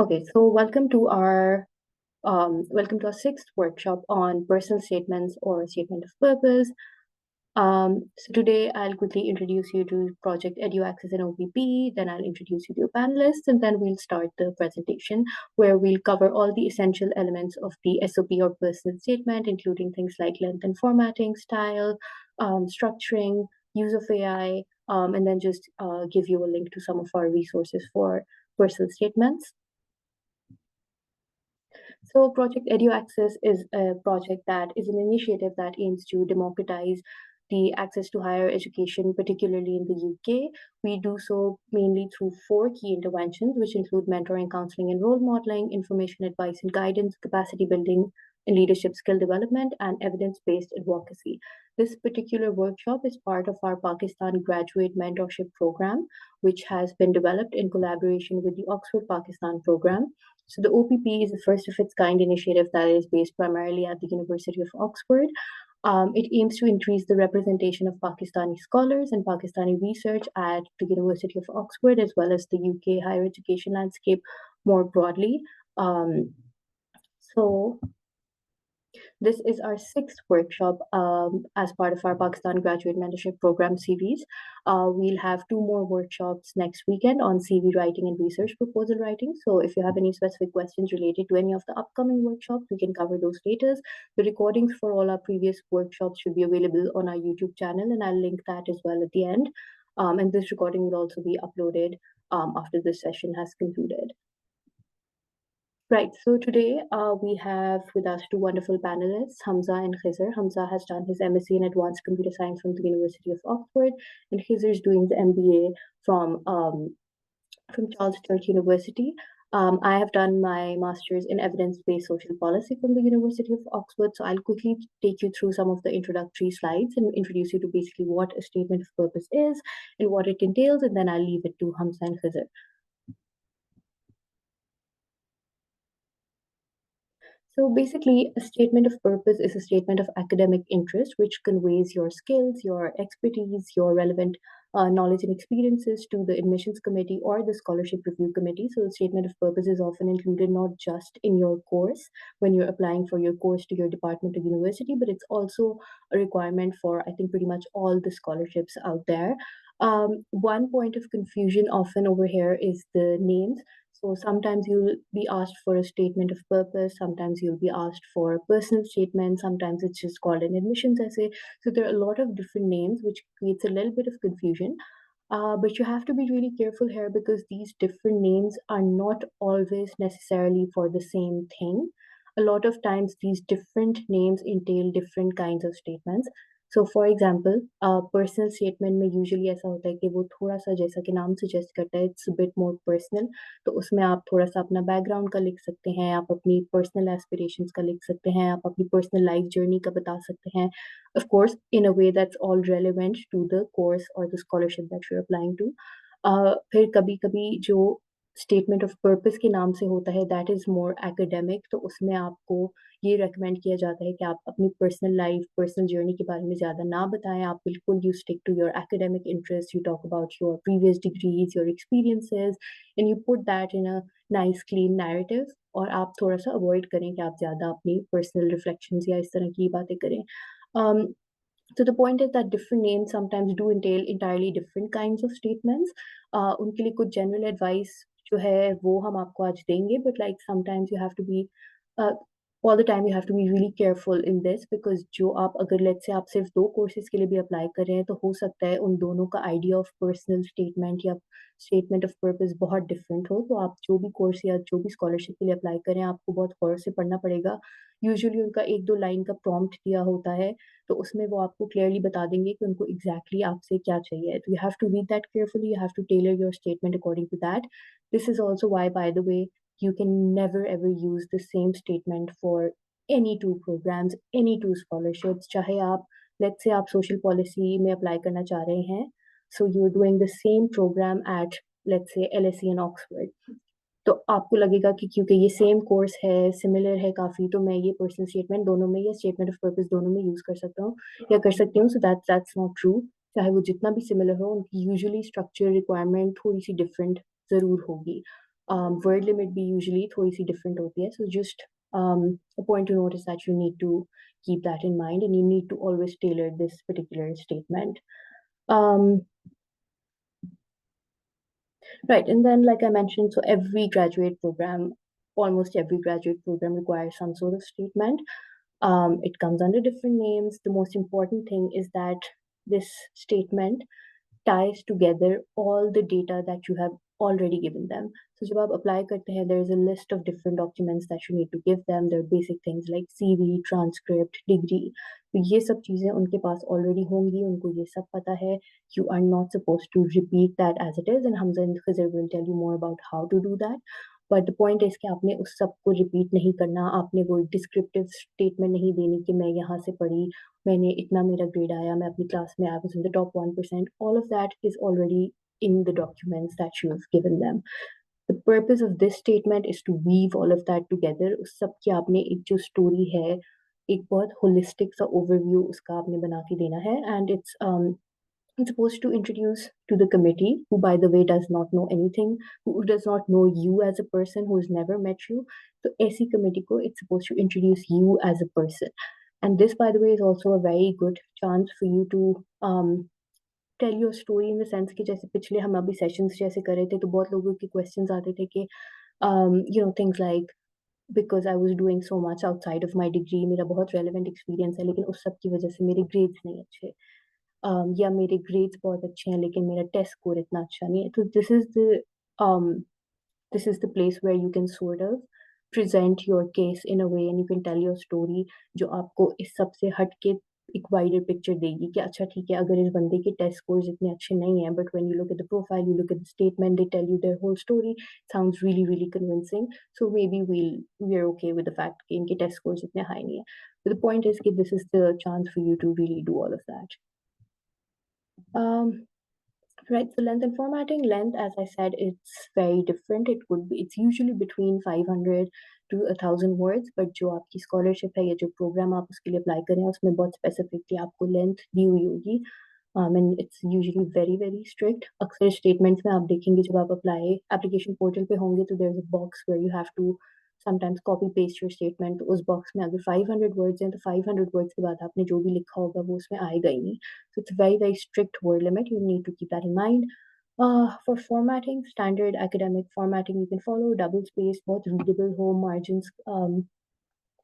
Okay, so welcome to our sixth workshop on personal statements or statement of purpose. So today I'll quickly introduce you to Project Edu Access and OPP, then I'll introduce you to panelists, and then we'll start the presentation where we'll cover all the essential elements of the SOP or personal statement, including things like length and formatting, style, structuring, use of AI, and then just give you a link to some of our resources for personal statements. So Project Edu Access is a project that is an initiative that aims to democratize the access to higher education, particularly in the UK. We do so mainly through four key interventions, which include mentoring, counseling, and role modeling, information, advice, and guidance, capacity building, and leadership skill development, and evidence-based advocacy. This particular workshop is part of our Pakistan graduate mentorship program, which has been developed in collaboration with the Oxford Pakistan program. So the OPP is a first of its kind initiative that is based primarily at the University of Oxford. It aims to increase the representation of Pakistani scholars and Pakistani research at the University of Oxford, as well as the UK higher education landscape more broadly. Um, so this is our sixth workshop as part of our Pakistan Graduate Mentorship Program series. We'll have two more workshops next weekend on CV writing and research proposal writing. So if you have any specific questions related to any of the upcoming workshops, we can cover those later. The recordings for all our previous workshops should be available on our YouTube channel, and I'll link that as well at the end. And this recording will also be uploaded after this session has concluded. Right, so today we have with us two wonderful panelists, Hamza and Khizar. Hamza has done his MSc in Advanced Computer Science from the University of Oxford, and Khizar is doing the MBA from Charles Sturt University. I have done my master's in evidence-based social policy from the University of Oxford, so I'll quickly take you through some of the introductory slides and introduce you to basically what a statement of purpose is and what it entails, and then I'll leave it to Hamza and Khizar. So basically, a statement of purpose is a statement of academic interest which conveys your skills, your expertise, your relevant knowledge and experiences to the admissions committee or the scholarship review committee. So the statement of purpose is often included not just in your course when you're applying for your course to your department or university, but it's also a requirement for, I think, pretty much all the scholarships out there. One point of confusion often over here is the names. So sometimes you'll be asked for a statement of purpose, sometimes you'll be asked for a personal statement, sometimes it's just called an admissions essay. So there are a lot of different names, which creates a little bit of confusion. But you have to be really careful here because these different names are not always necessarily for the same thing. A lot of times, these different names entail different kinds of statements. So for example personal statement में usually ऐसा होता है कि वो थोड़ा सा जैसा कि नाम सजेस्ट करता है इट्स बिट मोर पर्सनल तो उसमें आप थोड़ा सा अपना बैकग्राउंड का लिख सकते हैं आप अपनी पर्सनल एस्पिरेशंस का लिख सकते हैं आप अपनी पर्सनल लाइफ जर्नी का बता सकते हैं of course in a way that's all relevant to the course or the scholarship that you're applying to फिर कभी कभी जो स्टेटमेंट ऑफ पर्पस के नाम से होता है दैट इज मोर एकेडमिक तो उसमें आपको ये रेकमेंड किया जाता है कि आप अपनी पर्सनल लाइफ पर्सनल जर्नी के बारे में ज़्यादा ना बताएं आप बिल्कुल you stick to your academic interest you talk about your previous degrees your experiences and you put that in a nice clean narrative और आप थोड़ा सा अवॉइड करें कि आप ज़्यादा अपनी पर्सनल रिफ्लेक्शंस या इस तरह की बातें करें So the point is that different names sometimes do entail entirely different kinds of statements. उनके लिए कुछ general advice जो है वो हम आपको आज देंगे, but like sometimes you have to be uh, all the time you have to be really careful in this because जो आप अगर let's say आप सिर्फ दो courses के लिए भी apply कर रहे हैं तो हो सकता है उन दोनों का idea of personal statement या statement of purpose बहुत different हो तो आप जो भी course या जो भी scholarship के लिए apply करें आपको बहुत गौर से पढ़ना पड़ेगा यूजुअली उनका एक दो लाइन का प्रॉम्प्ट दिया होता है तो उसमें वो आपको क्लियरली बता देंगे कि उनको एग्जैक्टली आपसे क्या चाहिए तो you have to read that carefully you have to tailor your statement according to that this is also why by the way you can never ever use the same statement for any two programs any two scholarships चाहे आप let's say आप social policy में apply करना चाह रहे हैं so you're doing the same program at let's say LSE and Oxford तो आपको लगेगा कि क्योंकि ये सेम कोर्स है सिमिलर है काफ़ी तो मैं ये पर्सनल स्टेटमेंट दोनों में या स्टेटमेंट ऑफ पर्पस दोनों में यूज़ कर सकता हूँ या कर सकती हूँ सो दैट्स नॉट ट्रू चाहे वो जितना भी सिमिलर हो उनकी यूजुअली स्ट्रक्चर रिक्वायरमेंट थोड़ी सी डिफरेंट ज़रूर होगी word limit भी usually थोड़ी सी different होती है. So just a point to notice that you need to keep that in mind, and you need to always tailor this particular statement. Um, right, and then like I mentioned, so every graduate program, almost every graduate program requires some sort of statement. It comes under different names. The most important thing is that this statement ties together all the data that you have already given them. So जब आप apply करते हैं, there is a list of different documents that you need to give them. There are basic things like CV, transcript, degree. तो ये सब चीजें उनके पास already होंगी, उनको ये सब पता है. You are not supposed to repeat that as it is, and Hamza and Khizar will tell you more about how to do that. But the point is कि आपने उस सब को repeat नहीं करना, आपने वो descriptive statement नहीं देनी कि मैं यहाँ से पढ़ी, मैंने इतना मेरा grade आया, मैं अपनी class में I was in the top 1%. All of that is already in the documents that you have given them. The purpose of this statement is to weave all of that together. उस सब की आपने एक जो story है, एक बहुत holistic सा overview उसका आपने बना के देना है, and it's supposed to introduce to the committee, who, by the way, does not know anything, who does not know you as a person, who has never met you. So, ऐसी committee को, it's supposed to introduce you as a person. And this, by the way, is also a very good chance for you to tell your story in the sense कि जैसे पिछले हम अभी sessions जैसे कर रहे थे, तो बहुत लोगों के questions आते थे कि things like because I was doing so much outside of my degree, मेरा बहुत relevant experience है, लेकिन उस सब की वजह से मेरे grades नहीं अच्छे. या मेरे ग्रेड्स बहुत अच्छे हैं लेकिन मेरा टेस्ट स्कोर इतना अच्छा नहीं है. तो this is the place where you can sort of present your case in a way and you can tell your story जो आपको इस सब से हट के एक wider picture देगी कि अच्छा ठीक है, अगर इस बंदे के टेस्ट स्कोर्स इतने अच्छे नहीं हैं, but when you look at the profile, you look at the statement, they tell you their whole story, sounds really really convincing, so maybe we're okay with the fact कि इनके test scores इतने high नहीं है. But the point is कि this is the chance for you to really do all of that. Um, right, so length and formatting. Length, as I said, it's very different. It's usually between 500 to 1,000 words, but जो आपकी scholarship है या जो program आप उसके लिए apply कर रहे हैं, उसमें बहुत specifically आपको length दी हुई होगी. And it's usually very very strict. अक्सर statements में आप देखेंगे जब आप apply application portal पे होंगे, तो there's a box where you have to sometimes copy paste your statement. तो उस box में अगर 500 words हैं, तो 500 words के बाद आपने जो भी लिखा होगा वो उसमें आएगा ही नहीं. So it's a very, very strict word limit. You need to keep that in mind. For formatting, standard academic formatting you can follow, double space, both readable, home margins.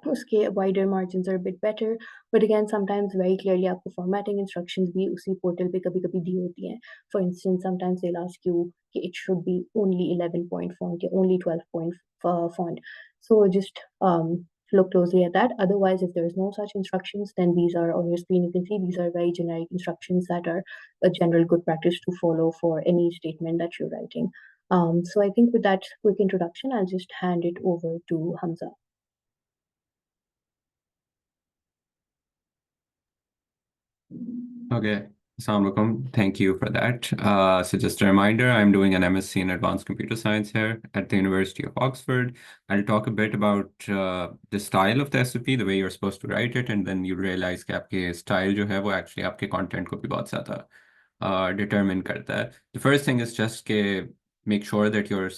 उसके wider margins are a bit better, but again sometimes very clearly आपको formatting instructions भी उसी portal पे कभी-कभी दी होती हैं. For instance, sometimes they'll ask you कि it should be only 11 point font या only 12 point font. So just look closely at that. Otherwise, if there's no such instructions, then these are on your screen. You can see these are very generic instructions that are a general good practice to follow for any statement that you're writing. So I think with that quick introduction, I'll just hand it over to Hamza. Okay. Assalamualaikum. Thank you for that. So just a reminder, I'm doing an MSc in Advanced Computer Science here at the University of Oxford. I'll talk a bit about the style of the SOP, the way you're supposed to write it, and then you realize कि आपके style जो है वो actually आपके content को भी बहुत ज़्यादा determine करता है. The first thing is just कि make sure that your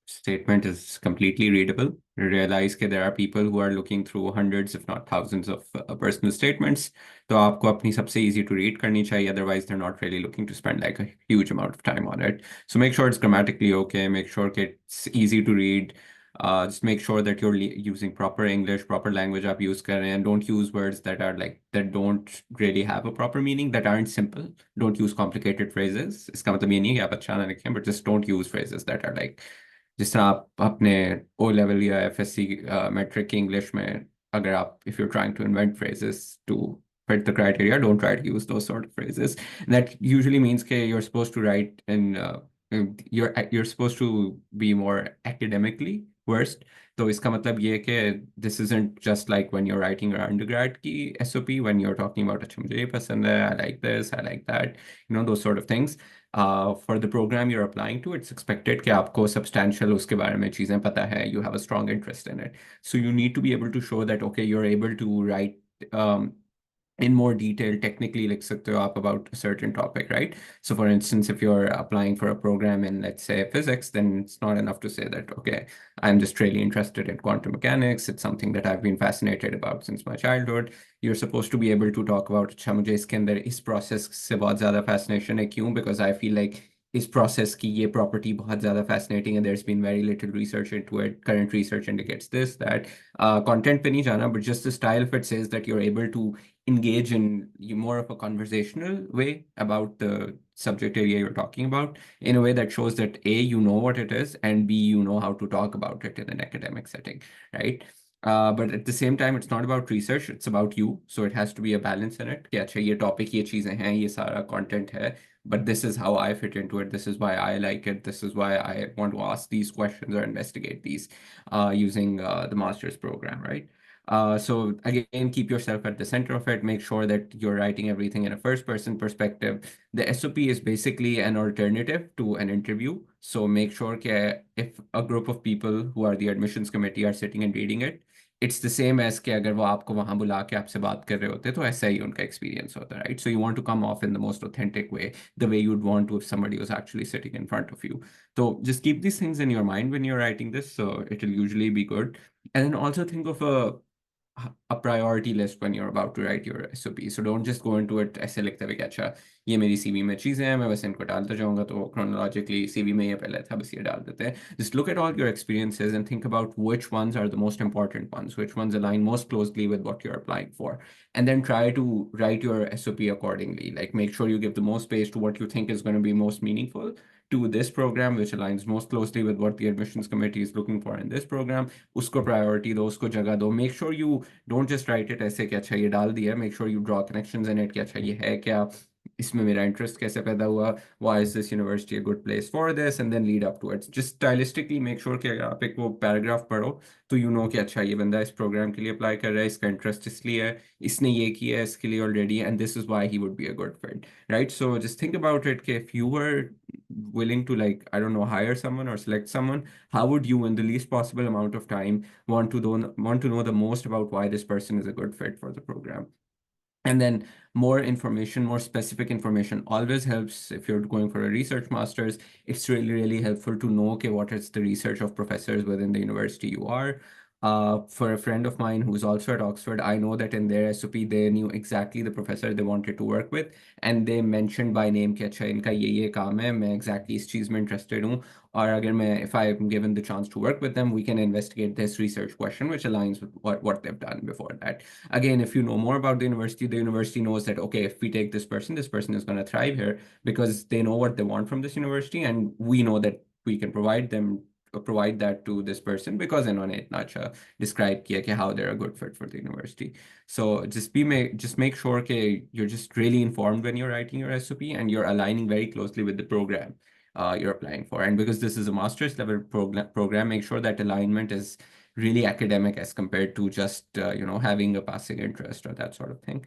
statement is completely readable. Realize that there are people who are looking through hundreds, if not thousands, of personal statements. तो आपको अपनी सबसे easy to read करनी चाहिए. Otherwise, they're not really looking to spend like a huge amount of time on it. So make sure it's grammatically okay. Make sure that it's easy to read. Just make sure that you're using proper English, proper language आप use कर रहे हैं, and don't use words that are like that don't really have a proper meaning, that aren't simple. Don't use complicated phrases. इसका मतलब ये नहीं है कि आप अच्छा ना लिखें, but just don't use phrases that are like जिस तरह आप अपने O level या FSC metric English में अगर आप if you're trying to invent phrases to fit the criteria, don't try to use those sort of phrases. And that usually means that you're supposed to write you're supposed to be more academically versed. तो इसका मतलब ये है कि this isn't just like when you're writing your undergrad की SOP, when you're talking about अच्छा मुझे ये पसंद है, I like this, I like that, those sort of things. For the program you're applying to, it's expected कि आपको substantial उसके बारे में चीज़ें पता है, you have a strong interest in it. So you need to be able to show that, okay, you're able to write in more detail technically लिख सकते हो आप about a certain topic, right? So for instance, if you're applying for a program in, let's say, physics, then it's not enough to say that, okay, I'm just really interested in quantum mechanics. It's something that I've been fascinated about since my childhood. You're supposed to be able to talk about, अच्छा मुझे इसके अंदर इस process से बहुत ज़्यादा fascination है क्यों? Because I feel like इस process की ये property बहुत ज़्यादा fascinating and there's been very little research into it. Current research indicates this, that. Content पे नहीं जाना, but just the style of it says that you're able to engage in more of a conversational way about the subject area you're talking about, in a way that shows that A, you know what it is, and B, you know how to talk about it in an academic setting, right? But at the same time, it's not about research, it's about you. So it has to be a balance in it. कि अच्छा ये topic, ये चीजें हैं, ये सारा content है, but this is how I fit into it. This is why I like it. This is why I want to ask these questions or investigate these using the master's program, right? So again, keep yourself at the center of it. Make sure that you're writing everything in a first person perspective. The SOP is basically an alternative to an interview. So make sure that if a group of people who are the admissions committee are sitting and reading it, it's the same as कि अगर वो आपको वहां बुला के आपसे बात कर रहे होते तो ऐसा ही उनका experience होता, right? So you want to come off in the most authentic way, the way you'd want to if somebody was actually sitting in front of you. So just keep these things in your mind when you're writing this, so it'll usually be good. And then also think of a priority list when you're about to write your SOP. So don't just go into it ऐसे लिखते हुए कि अच्छा ये मेरी CV में चीज़ें हैं मैं बस इनको डालता जाऊंगा तो chronologically सीवी में ये पहले था बस ये डाल देते हैं. Just look at all your experiences and think about which ones are the most important ones, which ones align most closely with what you're applying for, and then try to write your SOP accordingly. Like make sure you give the most space to what you think is going to be most meaningful to this program, which aligns most closely with what the admissions committee is looking for in this program. Usko priority do, usko jagah do. Make sure you don't just write it ऐसे कि अच्छा ये डाल दिया. Make sure you draw connections in it कि अच्छा ये है क्या, इसमें मेरा interest कैसे पैदा हुआ, why is this university a good place for this, and then lead up to it. Just stylistically make sure कि अगर आप एक वो paragraph पढ़ो तो you know कि अच्छा ये बंदा इस program के लिए apply कर रहा है, इसका interest इसलिए है, इसने ये किया है इसके लिए already, and this is why he would be a good fit, right? So just think about it कि if you were willing to, like, I don't know, hire someone or select someone, how would you in the least possible amount of time want to know the most about why this person is a good fit for the program? And then more information, more specific information always helps. If you're going for a research master's, it's really, really helpful to know, okay, what is the research of professors within the university you are. For a friend of mine who's also at Oxford, I know that in their SOP, they knew exactly the professor they wanted to work with, and they mentioned by name कि अच्छा इनका ये काम है, मैं exactly इस चीज़ में interested हूँ, और अगर मैं, if I'm given the chance to work with them, we can investigate this research question which aligns with what they've done before that. Again, if you know more about the university knows that, okay, if we take this person is going to thrive here because they know what they want from this university, and we know that we can provide that to this person because इन्होंने इतना अच्छा describe किया कि how they're a good fit for the university. So just make sure that you're just really informed when you're writing your SOP and you're aligning very closely with the program you're applying for. And because this is a master's level program, make sure that alignment is really academic as compared to just having a passing interest or that sort of thing.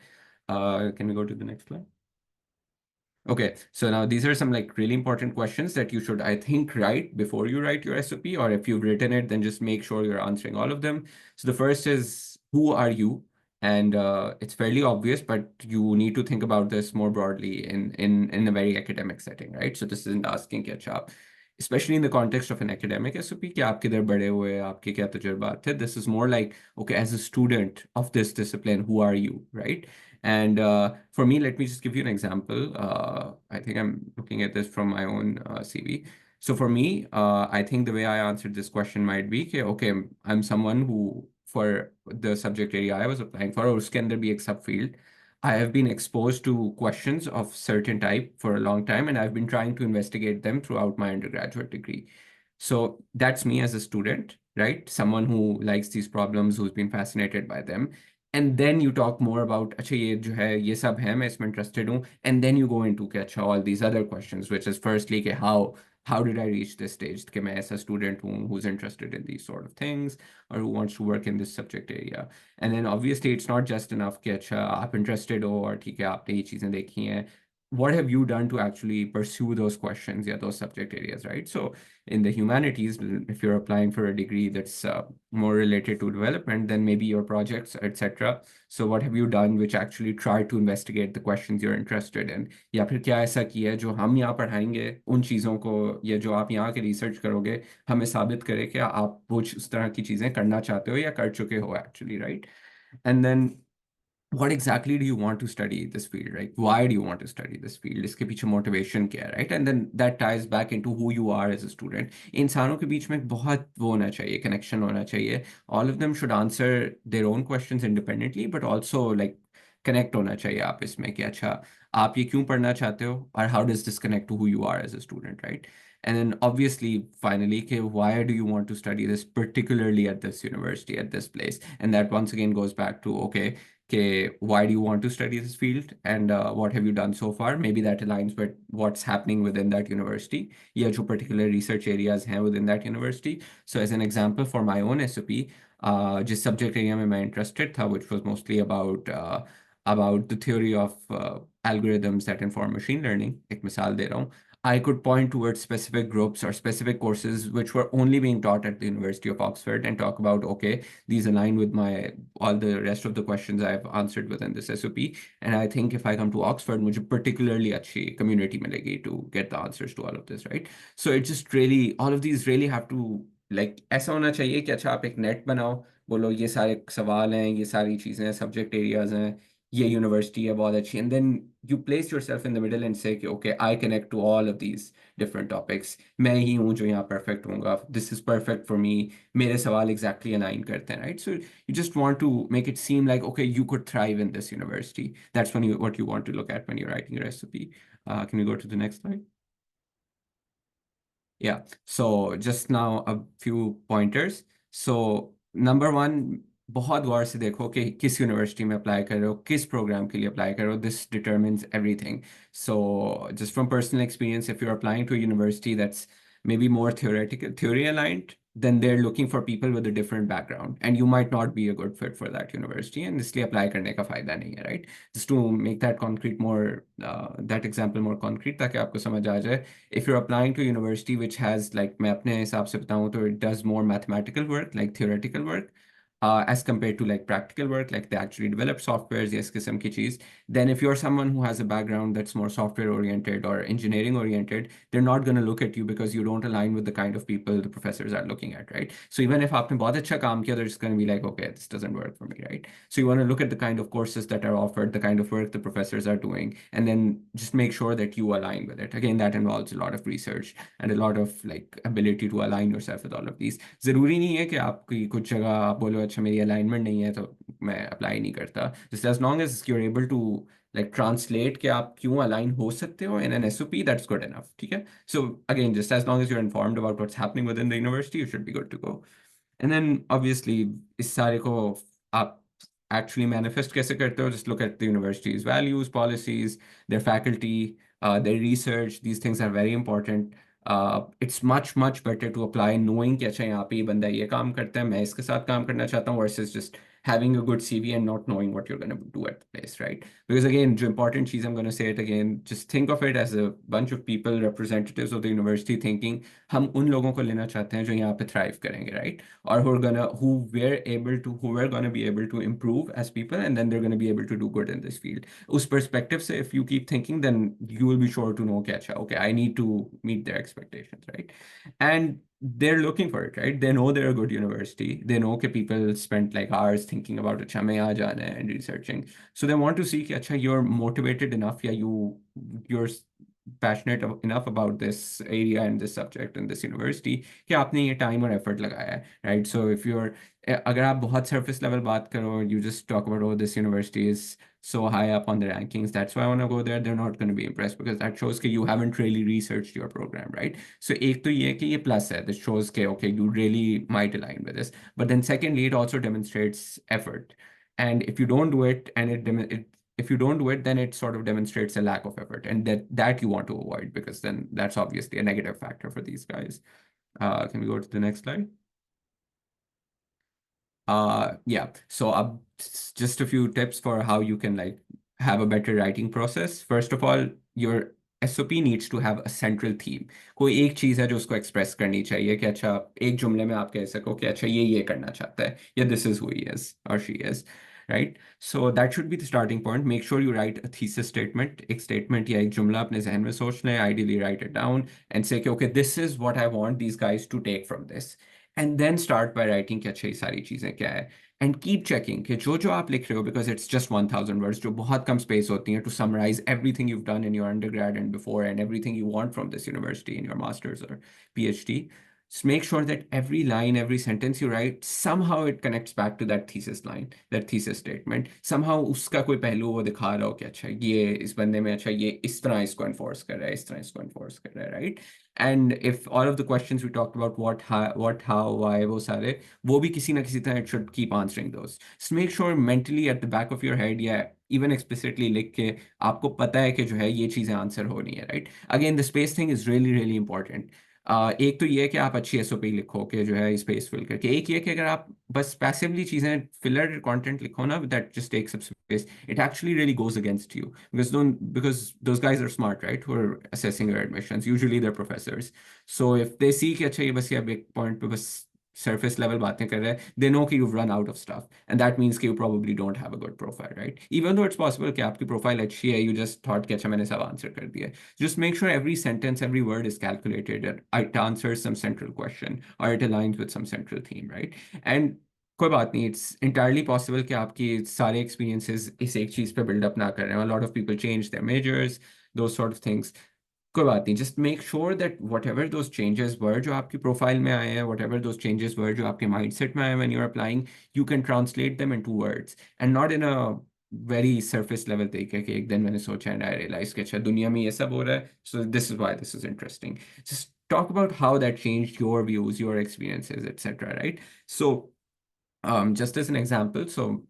Can we go to the next slide? Okay, so now these are some like really important questions that you should, I think, write before you write your SOP, or if you've written it, then just make sure you're answering all of them. So the first is, who are you? And it's fairly obvious, but you need to think about this more broadly in a very academic setting, right? So this isn't asking कि अच्छा, especially in the context of an academic SOP, कि आप किधर बड़े हुए, आपके क्या तजुर्बात थे. This is more like, okay, as a student of this discipline, who are you, right? And for me, let me just give you an example. I think I'm looking at this from my own CV. So for me, I think the way I answered this question might be, okay, I'm someone who, for the subject area I was applying for, or uske andar bhi ek subfield, I have been exposed to questions of certain type for a long time, and I've been trying to investigate them throughout my undergraduate degree. So that's me as a student, right? Someone who likes these problems, who's been fascinated by them. And then you talk more about, अच्छा ये जो है ये सब है मैं इसमें interested हूँ, and then you go into कि अच्छा all these other questions, which is firstly कि how did I reach this stage कि मैं ऐसा student हूँ who's interested in these sort of things or who wants to work in this subject area. And then obviously it's not just enough कि अच्छा आप interested हो और ठीक है आपने ये चीज़ें देखी हैं. what have you done to actually pursue those questions, yeah, those subject areas, right? So in the humanities, if you're applying for a degree that's more related to development, then maybe your projects, etc. So what have you done which actually try to investigate the questions you're interested in? या फिर क्या ऐसा किया है जो हम यहाँ पढ़ाएंगे उन चीज़ों को, या जो आप यहाँ के रिसर्च करोगे हमें साबित करे कि आप वो उस तरह की चीज़ें करना चाहते हो या कर चुके हो actually, right? And then what exactly do you want to study this field, right? Why do you want to study this field? इसके पीछे motivation क्या है, right? And then that ties back into who you are as a student. इंसानों के बीच में एक बहुत वो होना चाहिए, connection होना चाहिए. All of them should answer their own questions independently, but also like connect होना चाहिए आपस में कि अच्छा आप ये क्यों पढ़ना चाहते हो, और how does this connect to who you are as a student, right? And then obviously, finally, okay, why do you want to study this particularly at this university, at this place? And that once again goes back to, okay, why do you want to study this field, and what have you done so far? Maybe that aligns with what's happening within that university, या जो particular research areas हैं within that university. So as an example for my own SOP, जिस subject area में मैं interested था, which was mostly about the theory of algorithms that inform machine learning, एक मिसाल दे रहा हूँ, I could point towards specific groups or specific courses which were only being taught at the University of Oxford and talk about, okay, these align with my all the rest of the questions I've answered within this SOP. And I think if I come to Oxford, मुझे particularly अच्छी community मिलेगी to get the answers to all of this, right? So it just really, all of these really have to, like, ऐसा होना चाहिए कि अच्छा आप एक नेट बनाओ, बोलो ये सारे सवाल हैं, ये सारी चीज़ें हैं, सब्जेक्ट एरियाज हैं, ये यूनिवर्सिटी है बहुत अच्छी, and then you place yourself in the middle and say कि okay, I connect to all of these different topics. मैं ही हूँ जो यहाँ perfect होऊंगा. This is perfect for me. मेरे सवाल exactly align करते हैं, right? So you just want to make it seem like okay, you could thrive in this university. That's what you want to look at when you're writing your recipe. Can you go to the next slide? Yeah. So just now a few pointers. So number one, बहुत गौर से देखो कि किस university में apply कर रहे हो, किस प्रोग्राम के लिए अप्लाई कर रहे हो. This determines everything. So just from personal experience, if you're applying to a university that's maybe more theory aligned, then they're looking for people with a different background, and you might not be a good fit for that university, and इसलिए apply करने का फायदा नहीं है, right? Just to make that concrete more, that example more concrete, ताकि आपको समझ आ जाए. If you're applying to a university which has, like, मैं अपने हिसाब से बताऊं तो it does more mathematical work, like theoretical work, as compared to like practical work, like they actually develop softwares, yes, किस्म की चीज, then if you're someone who has a background that's more software oriented or engineering oriented, they're not going to look at you because you don't align with the kind of people the professors are looking at, right? So even if आपने बहुत अच्छा काम किया, they're just going to be like, okay, this doesn't work for me, right? So you want to look at the kind of courses that are offered, the kind of work the professors are doing, and then just make sure that you align with it. Again, that involves a lot of research and a lot of like ability to align yourself with all of these. जरूरी नहीं है कि आपकी कुछ जगह आप बोलो अच्छा मेरी अलाइनमेंट नहीं है तो मैं अप्लाई नहीं करता. Just as long as you're able to like translate कि आप क्यों align हो सकते हो in an SOP, that's good enough. ठीक है? So again, just as long as you're informed about what's happening within the university, you should be good to go. And then obviously इस सारे को आप actually manifest कैसे करते हो? Just look at the university's values, policies, their faculty, their research. These things are very important. It's much better to apply knowing कि अच्छा यहाँ पे ये बंदा ये काम करता है, मैं इसके साथ काम करना चाहता हूँ, versus just having a good CV and not knowing what you're going to do at the place, right? Because again, the important cheese, I'm going to say it again, just think of it as a bunch of people, representatives of the university, thinking हम उन लोगों को लेना चाहते हैं जो यहाँ पे thrive करेंगे, right? Or who we're gonna be able to improve as people, and then they're gonna be able to do good in this field. उस perspective से, if you keep thinking, then you will be sure to know कि अच्छा, okay, I need to meet their expectations, right? And they're looking for it, right? They know they're a good university. They know that people spent like hours thinking about अच्छा मैं यहाँ जाना है and researching. So they want to see कि अच्छा you're motivated enough, या you're passionate enough about this area and this subject and this university कि आपने ये time और effort लगाया है, right? So if you're अगर आप बहुत surface level बात करो, you just talk about, oh, this university is so high up on the rankings, that's why I want to go there, they're not going to be impressed, because that shows that you haven't really researched your program, right? So एक तो ये कि ये plus है, this shows that okay, you really might align with this. But then secondly, it also demonstrates effort. And if you don't do it, and if you don't do it, then it sort of demonstrates a lack of effort, and that you want to avoid, because then that's obviously a negative factor for these guys. Can we go to the next slide? Yeah. So just a few tips for how you can like have a better writing process, first of all, your SOP needs to have a central theme. कोई एक चीज़ है जो उसको express करनी चाहिए कि अच्छा एक जुमले में आप कह सको कि अच्छा ये करना चाहता है या this is who he is or she is, right? So that should be the starting point. Make sure you write a thesis statement. एक statement या एक जुमला अपने जहन में सोच लें, ideally write it down and say कि okay, this is what I want these guys to take from this. And then start by writing कि अच्छा ये सारी चीज़ें क्या है. And keep checking कि जो आप लिख रहे हो, because it's just 1000 words, जो बहुत कम space होती है to summarize everything you've done in your undergrad and before and everything you want from this university in your master's or PhD. Just make sure that every line, every sentence you write, somehow it connects back to that thesis line, that thesis statement. Somehow उसका कोई पहलू वो दिखा रहा हो कि अच्छा ये इस बंदे में अच्छा ये इस तरह इसको enforce कर रहा है, इस तरह इसको enforce कर रहा है, right? And if all of the questions we talked about, what, how, why, वो सारे वो भी किसी ना किसी तरह it should keep answering those. Just make sure mentally at the back of your head, yeah, even explicitly लिख के आपको पता है कि जो है ये चीज़ें आंसर होनी है, right? Again, the space thing is really really important. एक तो ये है कि आप अच्छी एसओपी लिखो कि जो है स्पेस फिल करके, एक ये कि अगर आप बस पैसिवली चीज़ें फिलर कंटेंट लिखो ना that just takes up space, it actually really goes against you because those guys are smart, right, who are assessing your admissions, usually they're professors. So if they see कि अच्छा ये बस ये big point पे बस surface level बातें कर रहे हैं, they know कि you've run out of stuff and that means कि you probably don't have a good profile, right? Even though it's possible कि आपकी profile अच्छी है, you just thought कि अच्छा मैंने सब answer कर दिया. Just make sure every sentence, every word is calculated and it answers some central question or it aligns with some central theme, right? And कोई बात नहीं, it's entirely possible कि आपकी सारे experiences इस एक चीज़ पे build up ना कर रहे हैं. A lot of people change their majors, those sort of things. कोई बात नहीं, just make sure that whatever those changes were जो आपकी प्रोफाइल में आए हैं, whatever those changes were जो आपके mindset में आए हैं when you're applying, you can translate them into words and not in a very surface level तरीके कि एक दिन मैंने सोचा and I realized कि अच्छा दुनिया में ये सब हो रहा है, so this is why this is interesting. Just talk about how that changed your views, your experiences, etc., right? So just as an example, so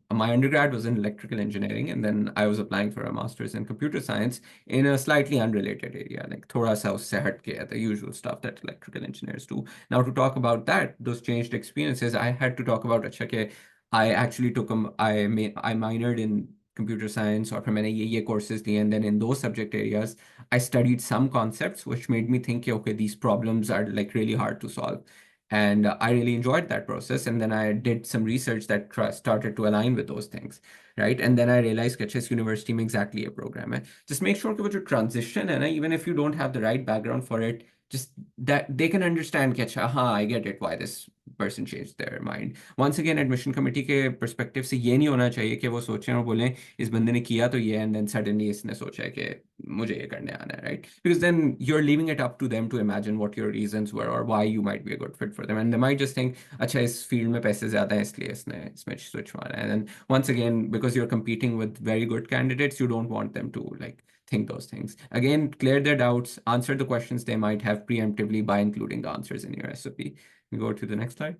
my undergrad was in electrical engineering, and then I was applying for a master's in computer science in a slightly unrelated area, like thoda sa usse hat ke, the usual stuff that electrical engineers do. Now, to talk about that, those changed experiences, I had to talk about अच्छा कि I actually took I minored in computer science or from ye courses the, and then in those subject areas, I studied some concepts which made me think, okay, these problems are like really hard to solve. And I really enjoyed that process. And then I did some research that started to align with those things, right? And then I realized that Chess University में exactly a program है. Just make sure कि वो जो transition है ना, even if you don't have the right background for it, just that they can understand कि अच्छा हाँ, I get it why this person changed their mind. Once again, admission committee के perspective से ये नहीं होना चाहिए कि वो सोचें और बोलें इस बंदे ने किया तो ये and then suddenly इसने सोचा है कि मुझे ये करने आना है, right? Because then you're leaving it up to them to imagine what your reasons were or why you might be a good fit for them, and they might just think अच्छा इस field में पैसे ज़्यादा हैं इसलिए इसने इसमें switch मारा है. And once again, because you're competing with very good candidates, you don't want them to like think those things. Again, clear their doubts, answer the questions they might have preemptively by including the answers in your SOP. We go to the next slide.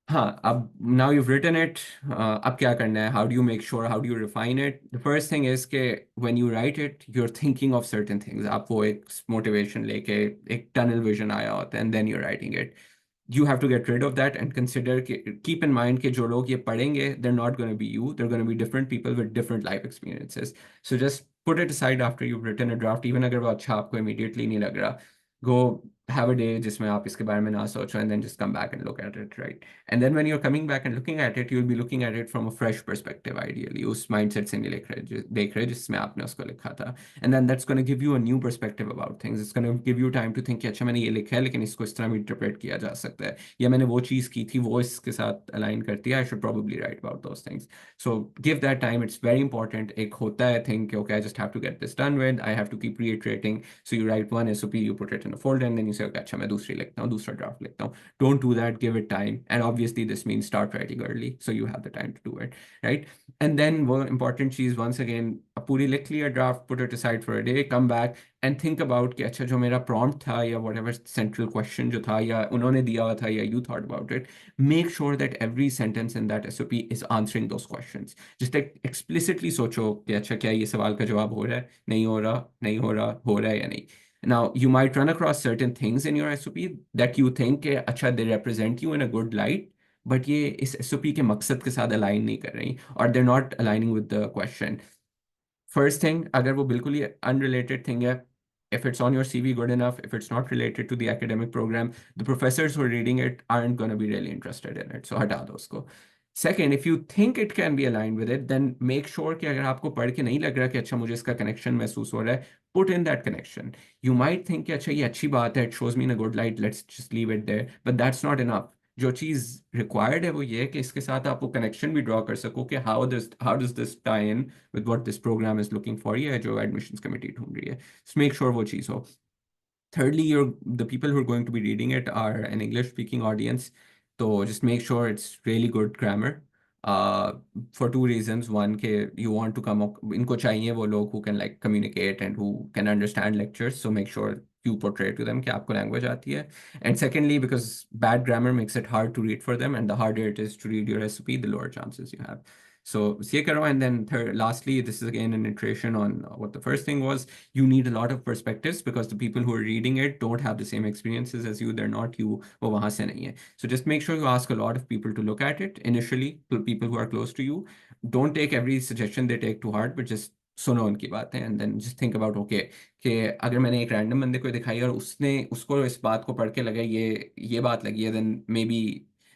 हाँ, अब now you've written it, अब क्या करना है? How do you make sure? How do you refine it? The first thing is कि when you write it, you're thinking of certain things. आपको एक motivation लेके एक tunnel vision आया होता है, and then you're writing it. You have to get rid of that and consider keep in mind कि जो लोग ये पढ़ेंगे, they're not going to be you. They're going to be different people with different life experiences. So just put it aside after you've written a draft, even अगर वो अच्छा आपको immediately नहीं लग रहा. Go have a day जिसमें आप इसके बारे में ना सोचो and then just come back and look at it, right? And then when you're coming back and looking at it, you'll be looking at it from a fresh perspective, ideally. उस mindset से नहीं देख रहे जिसमें आपने उसको लिखा था. And then that's going to give you a new perspective about things. It's going to give you time to think कि अच्छा मैंने ये लिखा है लेकिन इसको इस तरह भी interpret किया जा सकता है, या मैंने वो चीज़ की थी वो इसके साथ align करती है. I should probably write about those things. So give that time. It's very important. एक होता है thing कि okay, I just have to get this done with. I have to keep reiterating. So you write one SOP, you put it in a folder, and then you say okay, अच्छा मैं दूसरी लिखता हूँ, दूसरा draft लिखता हूँ. Don't do that. Give it time. And obviously this means start writing early so you have the time to do it, right? And then one important cheese, once again, a पूरी लिख लिया draft, put it aside for a day, come back and think about कि अच्छा जो मेरा prompt था या whatever central question जो था या उन्होंने दिया हुआ था या you thought about it, make sure that every sentence in that SOP is answering those questions. Just like explicitly सोचो कि अच्छा क्या ये सवाल का जवाब हो रहा है, नहीं हो रहा, नहीं हो रहा है या नहीं. Now, you might run across certain things in your SOP that you think, acha, they represent you in a good light, but ये इस एसओपी के मकसद के साथ अलाइन नहीं कर रही, और they not aligning with the question. First thing, अगर वो बिल्कुल ही अनरिलेटेड थिंग है, if it's on your CV, good enough. If it's not related to the academic program, the professors who are reading it aren't going to be really interested in it. So हटा दो उसको. Second, if you think it can be aligned with it, then make sure कि अगर आपको पढ़ के नहीं लग रहा कि अच्छा मुझे इसका कनेक्शन महसूस हो रहा है, put in that connection. You might think कि अच्छा ये अच्छी बात है, it shows me in a good light, let's just leave it there. But that's not enough. जो चीज़ रिक्वायर्ड है वो ये है कि इसके साथ आप वो कनेक्शन भी ड्रॉ कर सको कि how does this tie in with what this programme is looking for, ये जो एडमिशंस कमेटी ढूंढ रही है. मेक श्योर वो चीज़ हो. Thirdly, the people who are going to be reading it are an English speaking audience. So just make sure it's really good grammar. For two reasons. One, ke you want to come up, inko chahiye wo log who can like communicate and who can understand lectures. So make sure you portray to them कि आपको language आती है. And secondly, because bad grammar makes it hard to read for them, and the harder it is to read your SOP, the lower chances you have. So ये करो, and then lastly, this is again an iteration on what the first thing was. You need a lot of perspectives because the people who are reading it don't have the same experiences as you. They're not you. वो वहाँ से नहीं है. So just make sure you ask a lot of people to look at it initially, to people who are close to you. Don't take every suggestion they take to heart, but just सुनो उनकी बातें, and then just think about okay कि अगर मैंने एक random बंदे को दिखाई और उसने उसको इस बात को पढ़ के लगा ये बात लगी है, then maybe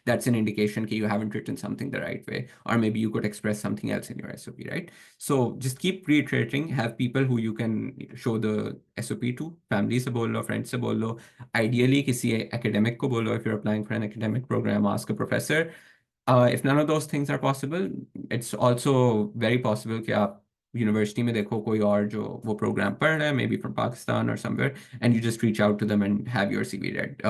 that's an indication that you haven't written something the right way, or maybe you could express something else in your SOP, right? So just keep reiterating, have people who you can show the SOP to, family se bolo, friends se bolo, ideally kisi academic ko bolo. If you're applying for an academic program, ask a professor. If none of those things are possible, it's also very possible कि आप university में देखो कोई और जो वो programme पढ़ रहा है, maybe from Pakistan or somewhere, and you just reach out to them and have your CV read,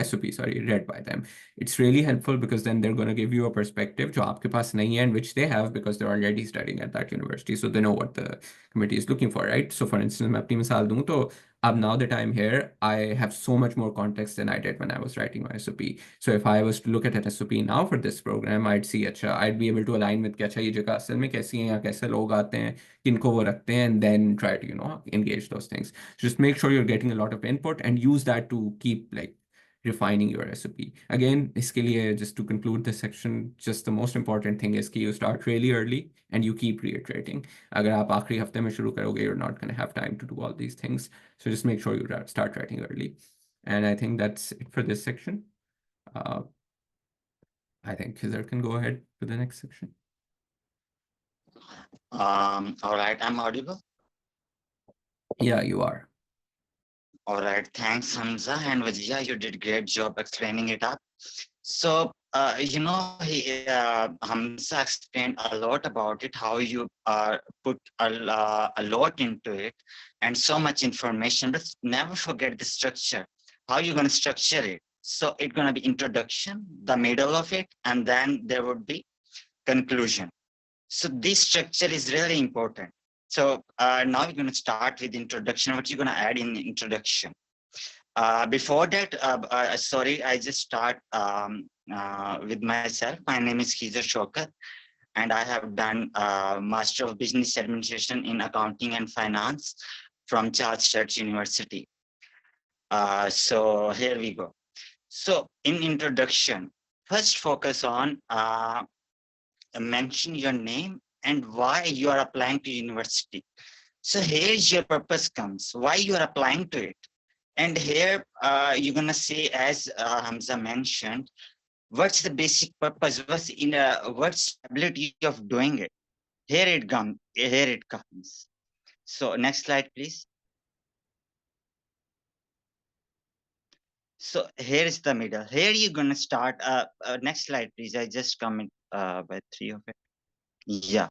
SOP, sorry, read by them. It's really helpful because then they're going to give you a perspective जो आपके पास नहीं है, and which they have because they're already studying at that university, so they know what the committee is looking for, right? So for instance, मैं अपनी मिसाल दूँ तो अब now that I'm here, I have so much more context than I did when I was writing my SOP. So if I was to look at an SOP now for this program, I'd see अच्छा, I'd be able to align with कि अच्छा ये जगह असल में कैसी है, या कैसे लोग आते हैं, किनको वो रखते हैं, and then try to engage those things. So just make sure you're getting a lot of input and use that to keep like refining your SOP. Again, इसके लिए, just to conclude this section, just the most important thing is कि you start really early and you keep reiterating. अगर आप आखिरी हफ्ते में शुरू करोगे, you're not going to have time to do all these things. So just make sure you start writing early. And I think that's it for this section. Uh, I think Khizar can go ahead to the next section. All right, I'm audible. Yeah, you are. All right, thanks, Hamza and Wajeeha. You did great job explaining it up. So, Hamza explained a lot about it, how you put a lot into it and so much information, but never forget the structure. How you're going to structure it. So it's going to be introduction, the middle of it, and then there would be conclusion. So this structure is really important. So now we're going to start with introduction. What you're going to add in introduction? Before that, sorry, I just start with myself. My name is Khizar Shaukat, and I have done Master of Business Administration in Accounting and Finance from Sturt University. So here we go. So in introduction, first focus on mention your name and why you are applying to university. So here's your purpose comes, why you are applying to it. And here you're gonna say, as Hamza mentioned, what's the basic purpose, what's ability of doing it. Here it comes. So next slide, please. So here is the middle. Here you're gonna start. Next slide, please. I just comment by 3 of it. Yeah.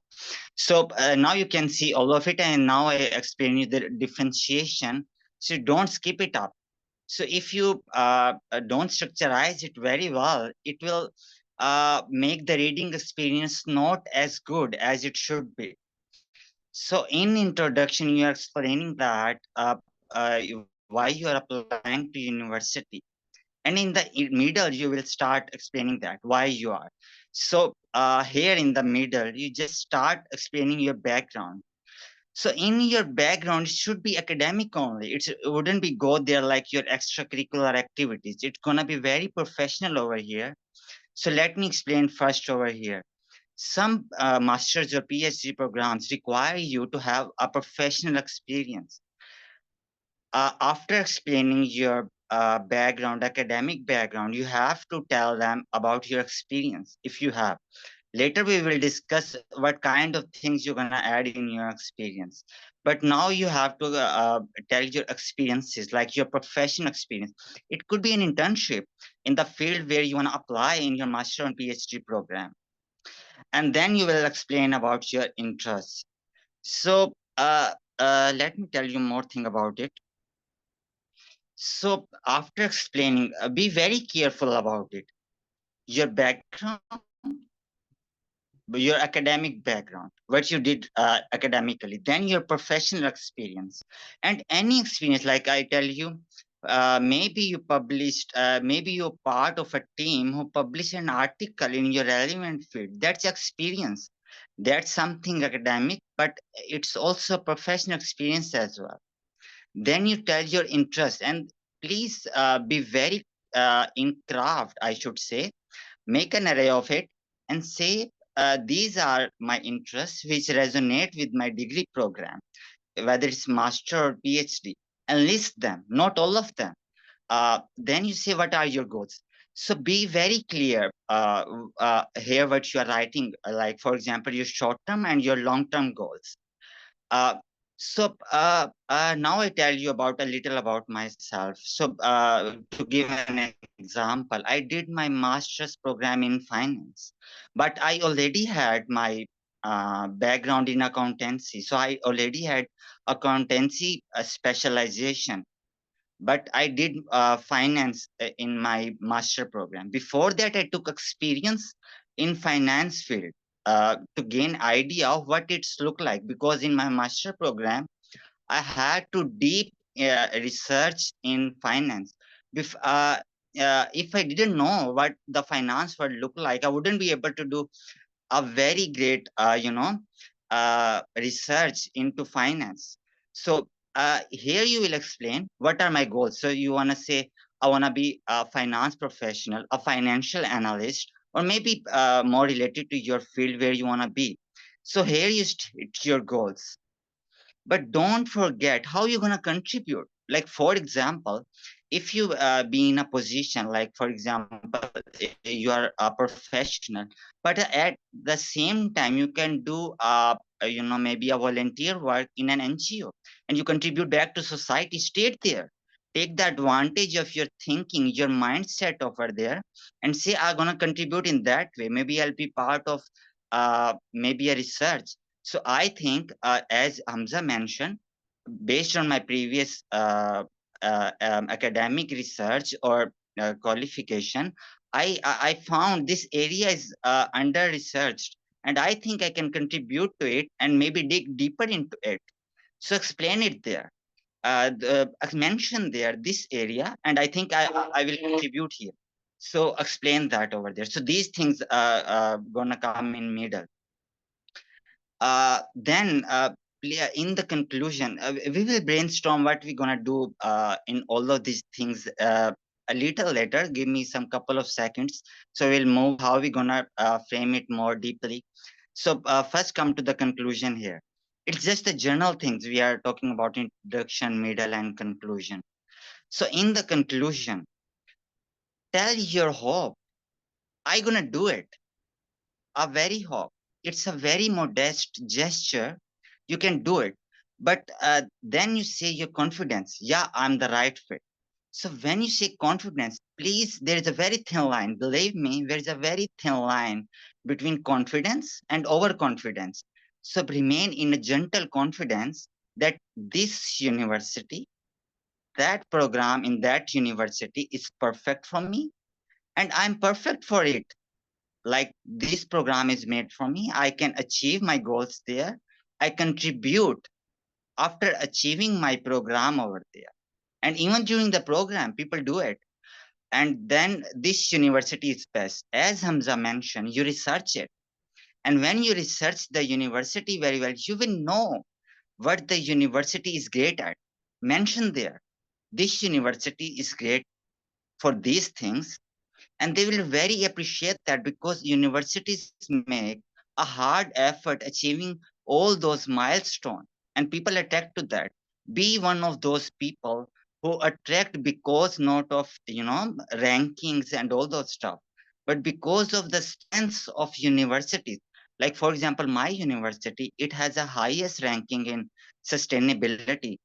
So now you can see all of it, and now I explain you the differentiation. So don't skip it up. So if you don't structurize it very well, it will make the reading experience not as good as it should be. So in introduction, you are explaining that why you are applying to university. And in the middle, you will start explaining that why you are. So here in the middle, you just start explaining your background. So in your background, it should be academic only. It wouldn't be go there like your extracurricular activities. It's gonna be very professional over here. So let me explain first over here. Some master's or PhD programs require you to have a professional experience. After explaining your background, academic background, you have to tell them about your experience if you have. Later, we will discuss what kind of things you're going to add in your experience. But now you have to tell your experiences, like your professional experience. It could be an internship in the field where you want to apply in your master and PhD program. And then you will explain about your interests. So let me tell you more thing about it. So after explaining, be very careful about it. Your background, your academic background, what you did academically, then your professional experience, and any experience. Like I tell you, maybe you published, maybe you're part of a team who published an article in your relevant field. That's experience. That's something academic, but it's also professional experience as well. Then you tell your interest, and please be very in craft, I should say. Make an array of it and say, these are my interests which resonate with my degree program, whether it's master or PhD, and list them, not all of them. Then you say, what are your goals? So be very clear here what you are writing, like, for example, your short term and your long term goals. Uh, so now I tell you about a little about myself. So to give an example, I did my master's program in finance, but I already had my background in accountancy. So I already had accountancy specialization, but I did finance in my master program. Before that, I took experience in finance field to gain idea of what it's look like. Because in my master program, I had to deep research in finance. If I didn't know what the finance would look like, I wouldn't be able to do a very great, research into finance. So here you will explain what are my goals. So you want to say, I want to be a finance professional, a financial analyst, or maybe more related to your field where you want to be. So here you state your goals, but don't forget how you're going to contribute. Like, for example, if you be in a position, like, for example, you are a professional, but at the same time you can do maybe a volunteer work in an NGO, and you contribute back to society. Stay there, take the advantage of your thinking, your mindset over there, and say, I'm going to contribute in that way. Maybe I'll be part of maybe a research. So I think, as Hamza mentioned, based on my previous academic research or qualification, I found this area is under researched, and I think I can contribute to it and maybe dig deeper into it. So explain it there. I mentioned there this area, and I think I will contribute here. So explain that over there. So these things are gonna come in middle. Then in the conclusion, we will brainstorm what we're gonna do in all of these things a little later. Give me some couple of seconds, so we'll move how we're gonna frame it more deeply. So first come to the conclusion here. It's just the general things we are talking about: introduction, middle, and conclusion. So in the conclusion, tell your hope. I gonna do it. A very hope. It's a very modest gesture. You can do it. But then you say your confidence. Yeah, I'm the right fit. So when you say confidence, please, there is a very thin line. Believe me, there is a very thin line between confidence and overconfidence. So remain in a gentle confidence that this university, that program in that university is perfect for me, and I'm perfect for it. Like, this program is made for me. I can achieve my goals there. I contribute after achieving my program over there. And even during the program, people do it. And then this university is best. As Hamza mentioned, you research it. And when you research the university very well, you will know what the university is great at. Mention there, this university is great for these things. And they will very appreciate that, because universities make a hard effort achieving all those milestones, and people attract to that. Be one of those people who attract, because not of rankings and all those stuff, but because of the strengths of universities. Like, for example, my university, it has a highest ranking in sustainability,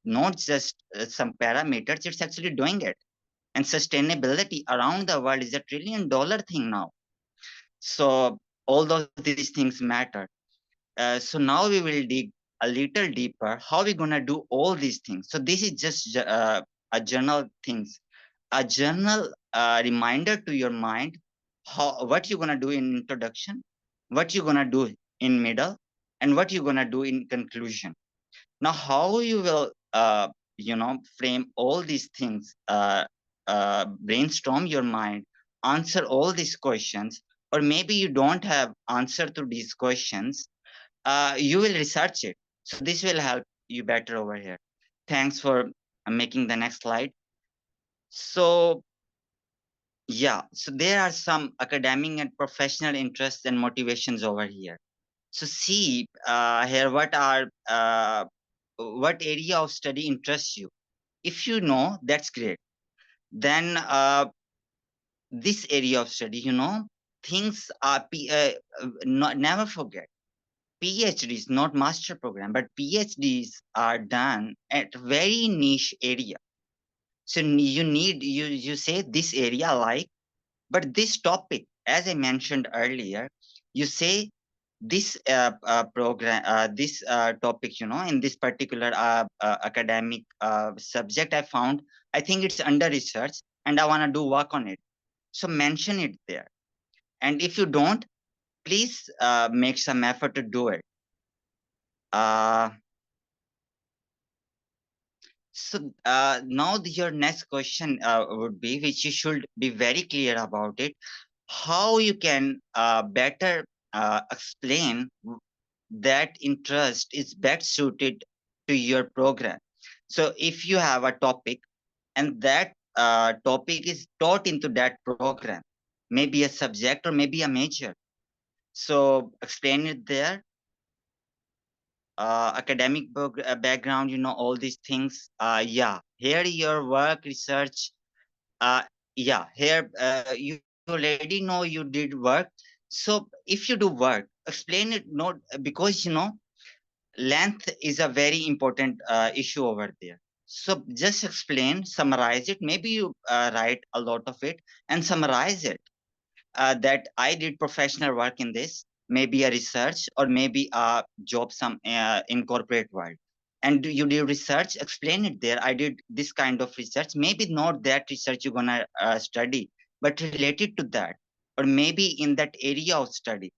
not just some parameters, it's actually doing it. And sustainability around the world is $1 trillion thing now. So all these things matter. So now we will dig a little deeper. How we gonna do all these things? So this is just a journal things, a journal reminder to your mind, how what you're gonna do in introduction, what you're gonna do in middle, and what you're gonna do in conclusion. Now, how you will, frame all these things, brainstorm your mind, answer all these questions, or maybe you don't have answer to these questions, you will research it. So this will help you better over here. Thanks for making the next slide. So yeah, so there are some academic and professional interests and motivations over here. So see here, what area of study interests you. If you know, that's great. Then this area of study, things are never forget. PhDs, not master program, but PhDs are done at very niche area. So you say this area like, but this topic, as I mentioned earlier, you say this program, this topic, in this particular academic subject I found, I think it's under research and I want to do work on it. So mention it there. And if you don't, please make some effort to do it. Uh, now your next question would be, which you should be very clear about it, how you can better explain that interest is best suited to your program. So if you have a topic and that topic is taught into that program, maybe a subject or maybe a major, so explain it there. Academic background, all these things. Yeah, here your work research. Yeah, here you already know you did work. So if you do work, explain it, not because length is a very important issue over there. So just explain, summarize it. Maybe you write a lot of it and summarize it, that I did professional work in this, maybe a research or maybe a job some in corporate world. And you did research, explain it there. I did this kind of research, maybe not that research you're gonna study, but related to that, or maybe in that area of study.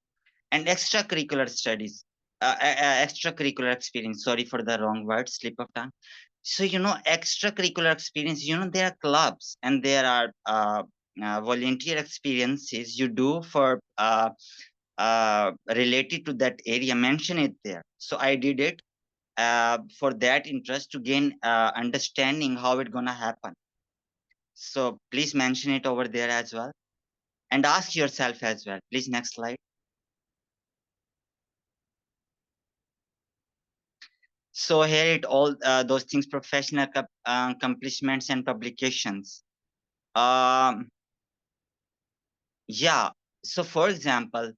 And extracurricular studies, extracurricular experience. Sorry for the wrong word, slip of tongue. So extracurricular experience, there are clubs and there are volunteer experiences you do for related to that area. Mention it there. So I did it for that interest, to gain understanding how it gonna happen. So please mention it over there as well, and ask yourself as well. Please, next slide. So here it all those things, professional accomplishments and publications. Um, yeah. So for example,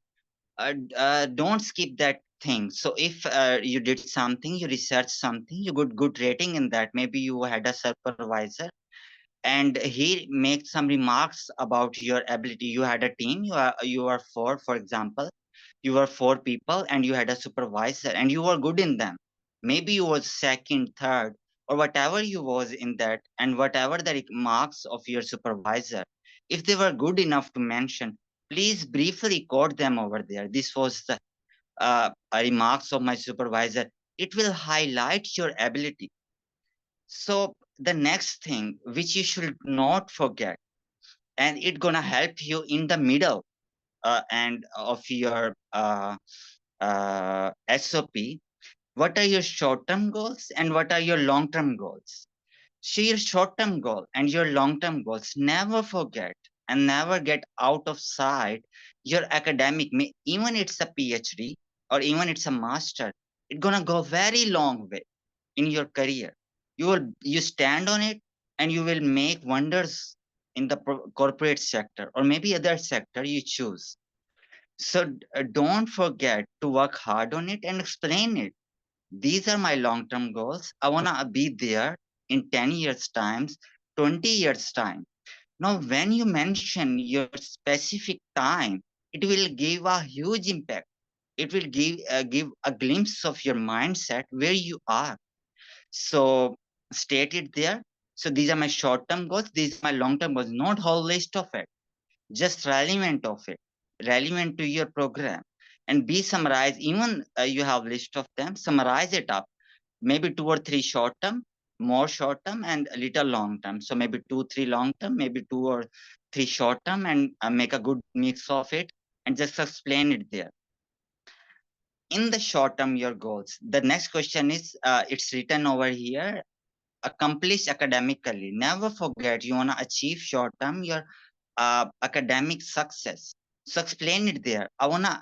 don't skip that thing. So if you did something, you researched something, you got good rating in that. Maybe you had a supervisor, and he makes some remarks about your ability. You had a team. You are four, for example. You were four people, and you had a supervisor, and you were good in them. Maybe you was second, third, or whatever you was in that, and whatever the remarks of your supervisor, if they were good enough to mention, please briefly quote them over there. This was the remarks of my supervisor. It will highlight your ability. So the next thing which you should not forget, and it gonna help you in the middle and of your SOP. What are your short-term goals and what are your long-term goals? So your short-term goal and your long-term goals, never forget. and never get out of sight your academic, even it's a PhD or even it's a master, it's gonna go very long way in your career. You stand on it and you will make wonders in the corporate sector or maybe other sector you choose. So don't forget to work hard on it and explain it. These are my long term goals. I want to be there in 10 years times, 20 years time. Now when you mention your specific time, it will give a huge impact. It will give a glimpse of your mindset where you are. So state it there. So these are my short term goals, these are my long term goals, not whole list of it, just relevant of it, relevant to your program. And be summarized, even you have list of them, summarize it up, maybe 2 or 3 short term, more short term and a little long term. So maybe 2 3 long term, maybe 2 or 3 short term, and make a good mix of it and just explain it there. In the short term your goals, the next question is it's written over here, accomplish academically. Never forget you want to achieve short term your academic success. So explain it there. I want to,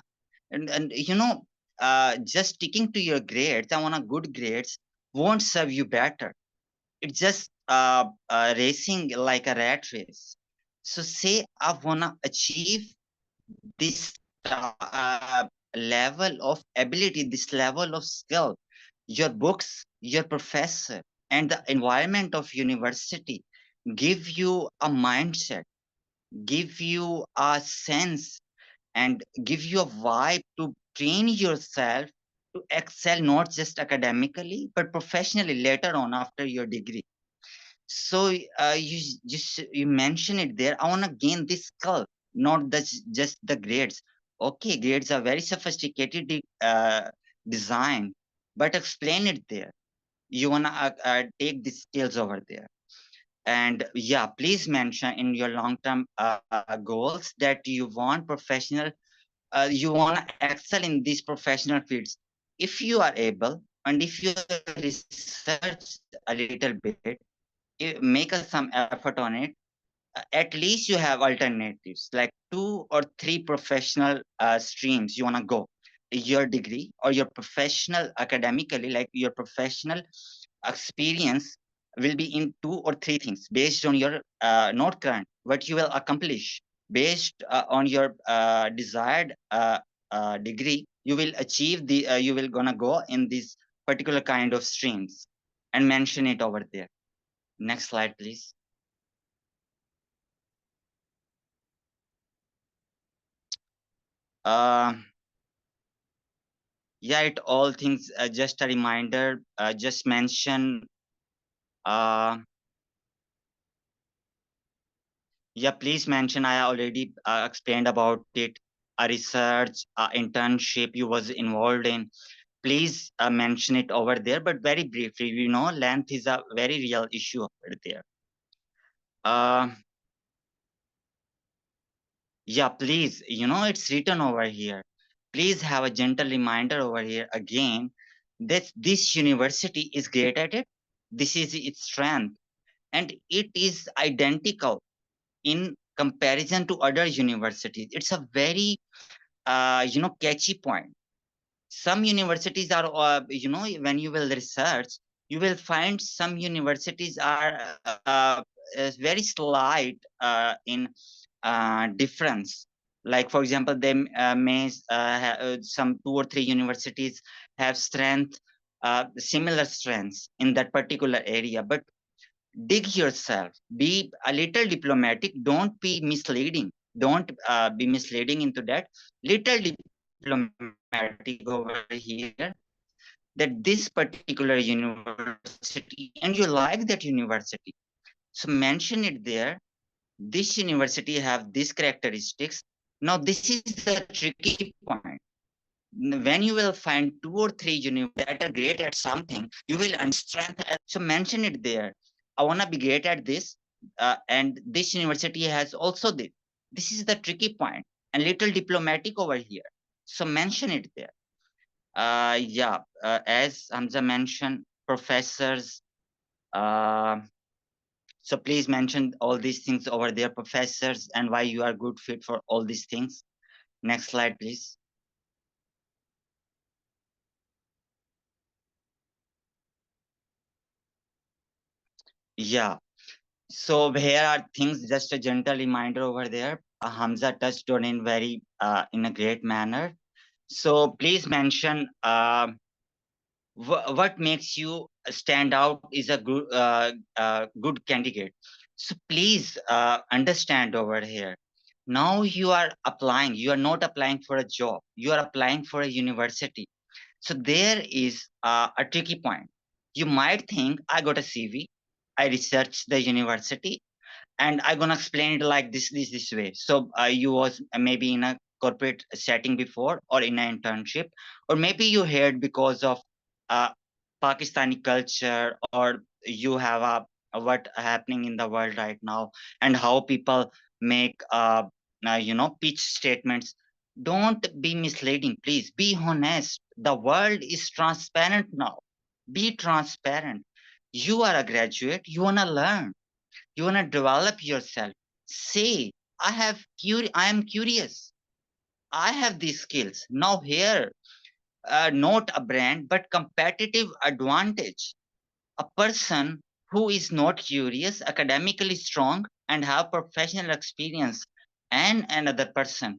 and just sticking to your grades, I want to good grades won't serve you better. It's just racing like a rat race. So say I want to achieve this level of ability, this level of skill. Your books, your professor, and the environment of university give you a mindset, give you a sense, and give you a vibe to train yourself to excel not just academically but professionally later on after your degree. So you mention it there. I want to gain this skill, not just the grades. Okay, grades are very sophisticated design, but explain it there. You want to take the skills over there. And yeah, please mention in your long-term goals that you want professional, you want to excel in these professional fields. If you are able, and if you research a little bit, make some effort on it, at least you have alternatives like 2 or 3 professional streams you want to go. Your degree or your professional academically, like your professional experience will be in 2 or 3 things based on your not current what you will accomplish based on your desired degree. You will achieve the you will gonna go in this particular kind of streams and mention it over there. Next slide please. uh, yeah, it all things, just a reminder, just mention, uh, yeah, please mention, I already explained about it, a research internship you was involved in. Please mention it over there, but very briefly. Length is a very real issue over there. uh, yeah, please, it's written over here. Please have a gentle reminder over here again that this university is great at it. This is its strength, and it is identical in comparison to other universities. It's a very catchy point. Some universities are when you will research, you will find some universities are very slight in difference. Like for example, they may some 2 or 3 universities have strength, similar strengths in that particular area, but dig yourself, be a little diplomatic, don't be misleading, don't be misleading into that, little diplomatic over here, that this particular university and you like that university. So mention it there, this university have these characteristics. Now this is the tricky point. When you will find 2 or 3 universities that are great at something, you will understand strength. So mention it there. I want to be great at this, and this university has also this. This is the tricky point, and little diplomatic over here. So mention it there. Yeah, as Hamza mentioned, professors, uh, So please mention all these things over there, professors, and why you are good fit for all these things. Next slide, please. Yeah. So here are things, just a gentle reminder over there. Hamza touched on in very in a great manner. So please mention what makes you stand out is a good candidate. So please understand over here. Now you are applying. You are not applying for a job. You are applying for a university. So there is a tricky point. You might think I got a CV. I researched the university and I'm gonna explain it like this way. So you was maybe in a corporate setting before, or in an internship, or maybe you heard because of uh, Pakistani culture, or you have what happening in the world right now, and how people make pitch statements. Don't be misleading, please. Be honest. The world is transparent now. Be transparent. You are a graduate. You wanna learn, you want to develop yourself. Say, I am curious, I have these skills. Now here, not a brand but competitive advantage. A person who is not curious, academically strong, and have professional experience, and another person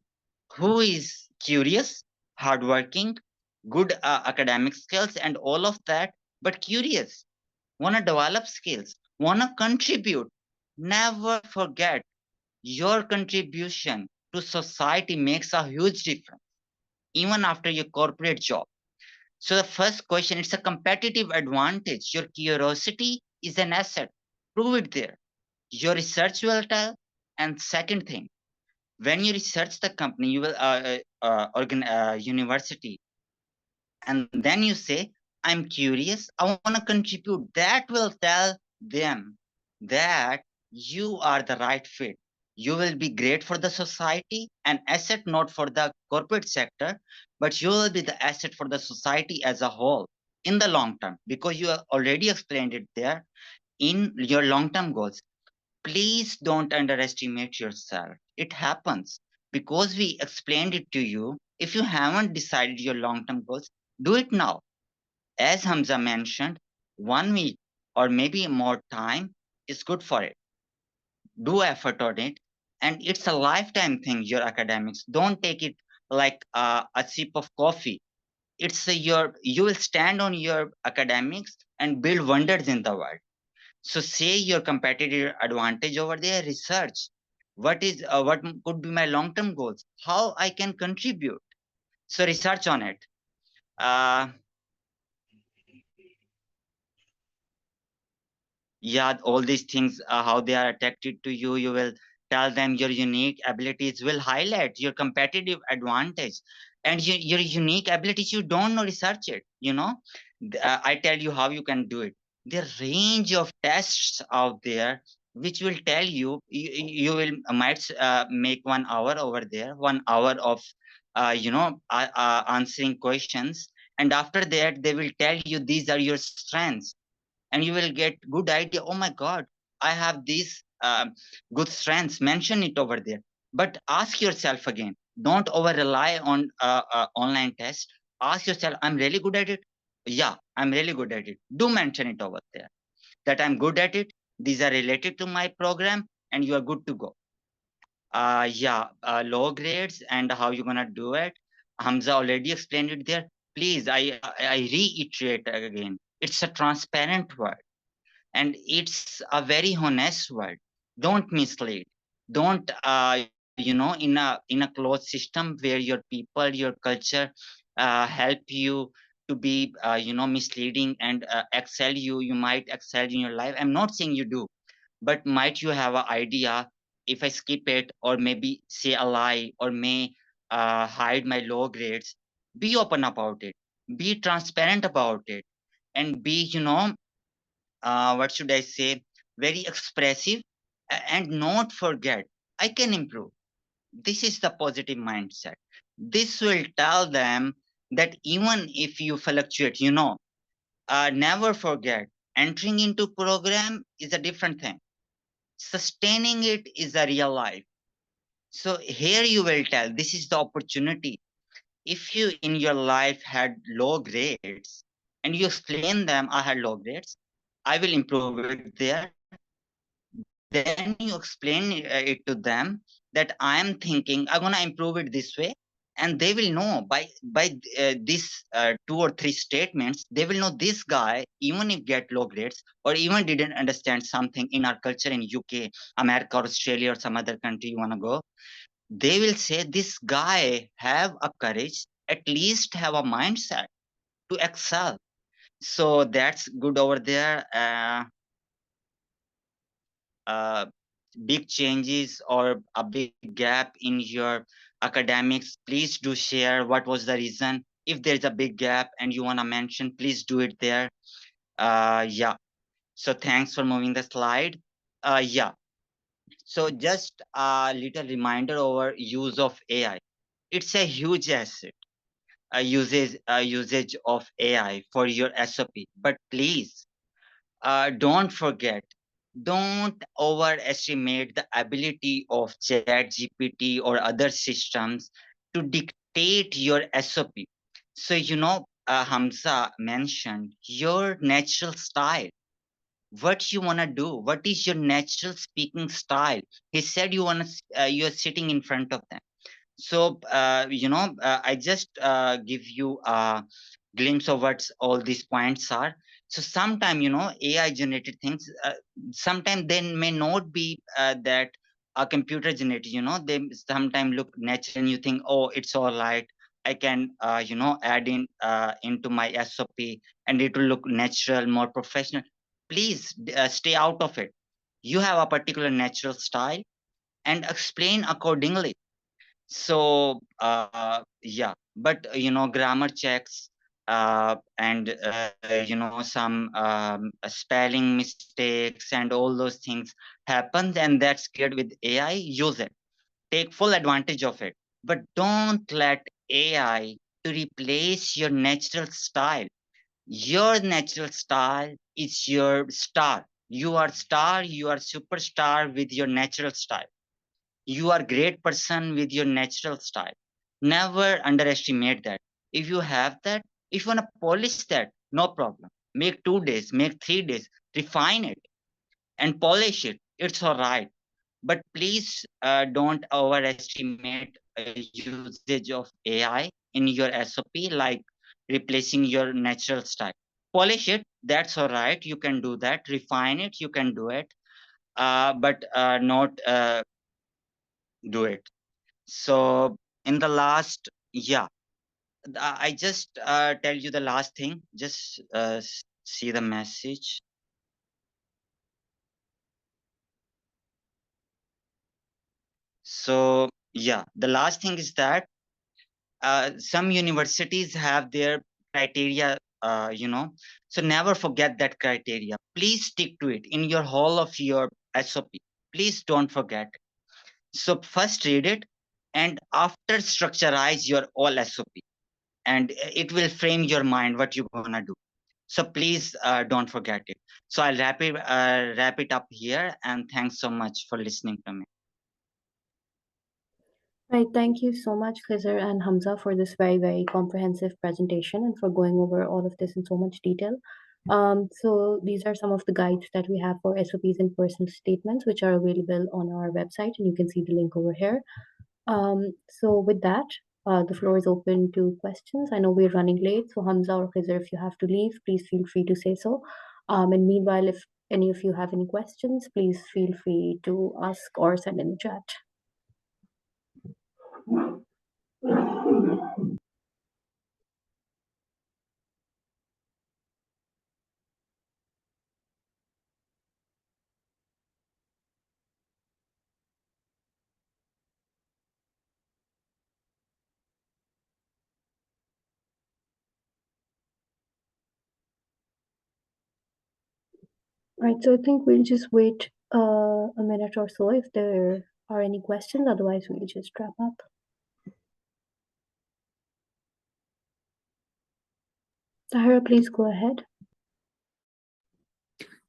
who is curious, hardworking, good academic skills and all of that, but curious, want to develop skills, want to contribute. Never forget, your contribution to society makes a huge difference, even after your corporate job. So the first question, it's a competitive advantage. Your curiosity is an asset. Prove it there. Your research will tell. And second thing, when you research the company, you will university, and then you say, I'm curious, I want to contribute. That will tell them that you are the right fit. You will be great for the society, an asset not for the corporate sector, but you will be the asset for the society as a whole in the long term, because you have already explained it there in your long term goals. Please don't underestimate yourself. It happens because we explained it to you. If you haven't decided your long term goals, do it now. As Hamza mentioned, 1 week or maybe more time is good for it. Do effort on it. And it's a lifetime thing, your academics. Don't take it like a sip of coffee. It's you will stand on your academics and build wonders in the world. So say your competitive advantage over there, research. What could be my long-term goals? How I can contribute? So research on it. Uh, yeah, all these things, how they are attracted to you, you will tell them your unique abilities, will highlight your competitive advantage. And your unique abilities, you don't know, research it, I tell you how you can do it. The range of tests out there which will tell you will might make 1 hour over there, 1 hour of answering questions, and after that they will tell you these are your strengths, and you will get good idea. Oh my god, I have these good strengths, mention it over there. But ask yourself again, don't over rely on online test. Ask yourself, I'm really good at it. Yeah, I'm really good at it. Do mention it over there, that I'm good at it, these are related to my program, and you are good to go. Low grades and how you're gonna do it, Hamza already explained it there. Please, I reiterate again, it's a transparent word, and it's a very honest word. Don't mislead. Don't in a closed system where your people, your culture help you to be misleading and excel. You might excel in your life. I'm not saying you do, but might you have an idea, if I skip it or maybe say a lie or may hide my low grades. Be open about it, be transparent about it, and be what should I say, very expressive, and not forget, I can improve. This is the positive mindset. This will tell them that even if you fluctuate, never forget, entering into program is a different thing. Sustaining it is a real life. So here you will tell, this is the opportunity. If you in your life had low grades and you explain them, I had low grades, I will improve it there. Then you explain it to them that I am thinking I'm going to improve it this way, and they will know by this 2 or 3 statements, they will know this guy, even if get low grades or even didn't understand something in our culture in UK, America, or Australia, or some other country you want to go, they will say this guy have a courage, at least have a mindset to excel. So that's good over there. Uh, Big changes or a big gap in your academics, please do share what was the reason. If there's a big gap and you want to mention, please do it there. Yeah, so thanks for moving the slide. Yeah, so just a little reminder over use of AI. It's a huge asset, usage of AI for your SOP. But please, don't forget, don't overestimate the ability of ChatGPT or other systems to dictate your SOP. So, Hamza mentioned your natural style. What you want to do? What is your natural speaking style? He said you're sitting in front of them. So, I just give you a glimpse of what all these points are. So sometimes, AI generated things, sometimes they may not be that a computer generated, they sometimes look natural and you think, oh, it's all right. I can, add in into my SOP and it will look natural, more professional. Please stay out of it. You have a particular natural style and explain accordingly. So yeah, but grammar checks and some spelling mistakes and all those things happen, and that's cleared with AI. Use it, take full advantage of it, but don't let AI to replace your natural style. Your natural style is your star. You are star, you are superstar with your natural style. You are great person with your natural style. Never underestimate that. If you have that, if you want to polish that, no problem. Make 2 days, make 3 days, refine it and polish it. It's all right. But please don't overestimate usage of AI in your SOP, like replacing your natural style. Polish it, that's all right. You can do that. Refine it, you can do it. But not do it. So in the last, yeah, I just tell you the last thing. Just see the message. So yeah, the last thing is that some universities have their criteria, so never forget that criteria. Please stick to it in your whole of your SOP. Please don't forget. So first read it, and after structureize your all SOP, and it will frame your mind what you're gonna do. So please don't forget it. So I'll wrap it up here, and thanks so much for listening to me. Right, thank you so much, Khizar and Hamza, for this very, very comprehensive presentation and for going over all of this in so much detail. So these are some of the guides that we have for SOPs and personal statements, which are available on our website, and you can see the link over here. So with that, the floor is open to questions. I know we're running late, so Hamza or Khizar, if you have to leave, please feel free to say so. And meanwhile, if any of you have any questions, please feel free to ask or send in the chat. Right, so I think we'll just wait a minute or so if there are any questions. Otherwise, we'll just wrap up. Tahira, please go ahead.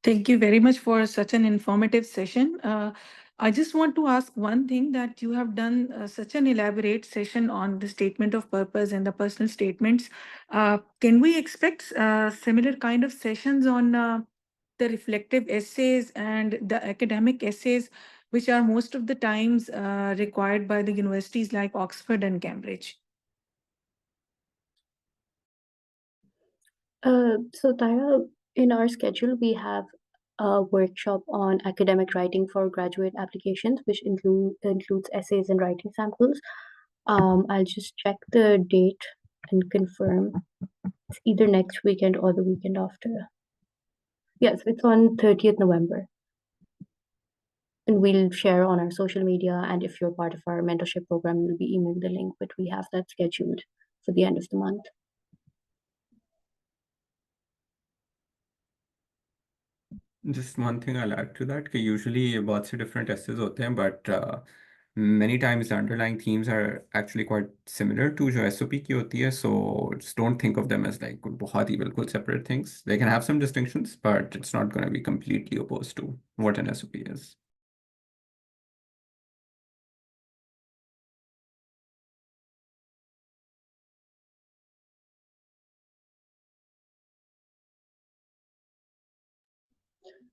Thank you very much for such an informative session. I just want to ask one thing, that you have done such an elaborate session on the statement of purpose and the personal statements. Can we expect similar kind of sessions on the reflective essays and the academic essays, which are most of the times required by the universities like Oxford and Cambridge? So Tyra, in our schedule, we have a workshop on academic writing for graduate applications, which includes essays and writing samples. I'll just check the date and confirm. It's either next weekend or the weekend after. Yes, it's on 30th November. And we'll share on our social media. And if you're part of our mentorship program, you'll be emailed the link, but we have that scheduled for the end of the month. Just one thing I'll add to that, कि usually बहुत से different essays होते हैं, but many times the underlying themes are actually quite similar to जो SOP की होती है, so just don't think of them as like बहुत ही बिल्कुल separate things. They can have some distinctions, but it's not going to be completely opposed to what an SOP is.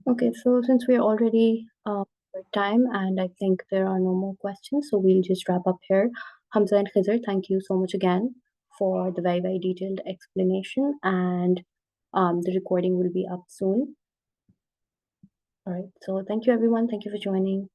Okay, so since we're already over time and I think there are no more questions, so we'll just wrap up here. Hamza and Khizar, thank you so much again for the very, very detailed explanation, and the recording will be up soon. All right, so thank you everyone. Thank you for joining.